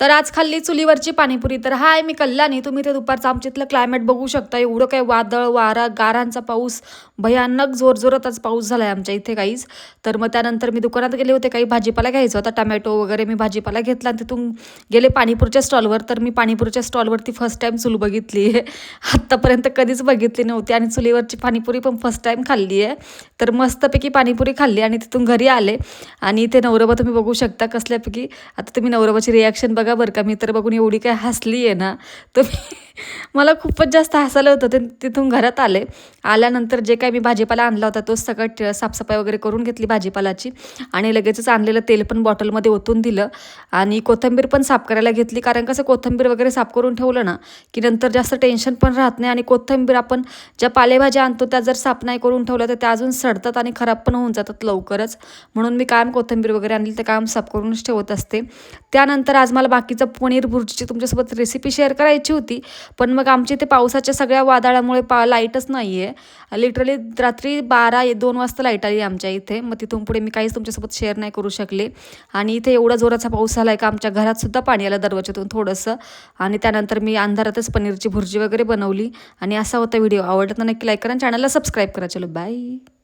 तर आज खाल्ली चुलीवरची पाणीपुरी. तर हाय, मी कल्याणी. तुम्ही ते दुपारचं आमच्या इथलं क्लायमेट बघू शकता. एवढं काय वादळ, वारा, गारांचा पाऊस, भयानक जोरजोरात आज पाऊस झाला आहे आमच्या इथे काहीच. तर मग त्यानंतर मी दुकानात गेले होते, काही भाजीपाला घ्यायचा होता, टमॅटो वगैरे मी भाजीपाला घेतला आणि तिथून गेले पाणीपुरीच्या स्टॉलवर. तर मी पाणीपुरीच्या स्टॉलवरती फर्स्ट टाईम चूल बघितली आहे. आत्तापर्यंत कधीच बघितली नव्हती आणि चुलीवरची पाणीपुरी पण फर्स्ट टाईम खाल्ली आहे. तर मस्तपैकी पाणीपुरी खाल्ली आणि तिथून घरी आले आणि इथे नवरबा तुम्ही बघू शकता कसल्यापैकी. आता तुम्ही नवरबाची रिॲक्शन बघा बरं का. मी तर बघून एवढी काय हसली आहे ना, तर मला खूपच जास्त हसायला होतं. ते तिथून घरात आल्यानंतर जे काही मी भाजीपाला आणला होता तोच सगळं साफसफाई वगैरे करून घेतली भाजीपालाची आणि लगेचच आणलेलं तेल पण बॉटलमध्ये ओतून दिलं आणि कोथिंबीर पण साफ करायला घेतली. कारण कसं कोथिंबीर वगैरे साफ करून ठेवलं ना की नंतर जास्त टेन्शन पण राहत नाही आणि कोथिंबीर आपण ज्या पालेभाज्या आणतो त्या जर साफ नाही करून ठेवल्या तर त्या अजून सडतात आणि खराब पण होऊन जातात लवकरच. म्हणून मी कायम कोथिंबीर वगैरे आणली ते कायम साफ करूनच ठेवत असते. त्यानंतर आज मला बाकीचं पनीर भुर्जीची तुमच्यासोबत रेसिपी शेअर करायची होती, पण मग आमची इथे पावसाच्या सगळ्या वादळामुळे लाईटच नाही आहे. लिटरली रात्री 12-2 वाजता लाईट आली आमच्या इथे. मग तिथून पुढे मी काहीच तुमच्यासोबत शेअर नाही करू शकले. आणि इथे एवढा जोराचा पाऊस झाला आहे का आमच्या घरातसुद्धा पाणी आलं दरवाजातून थोडंसं. आणि त्यानंतर मी अंधारातच पनीरची भुर्जी वगैरे बनवली. आणि असा होता व्हिडिओ. आवडत तर नक्की लाईक करा आणि चॅनलला सबस्क्राईब करा. चलो बाय.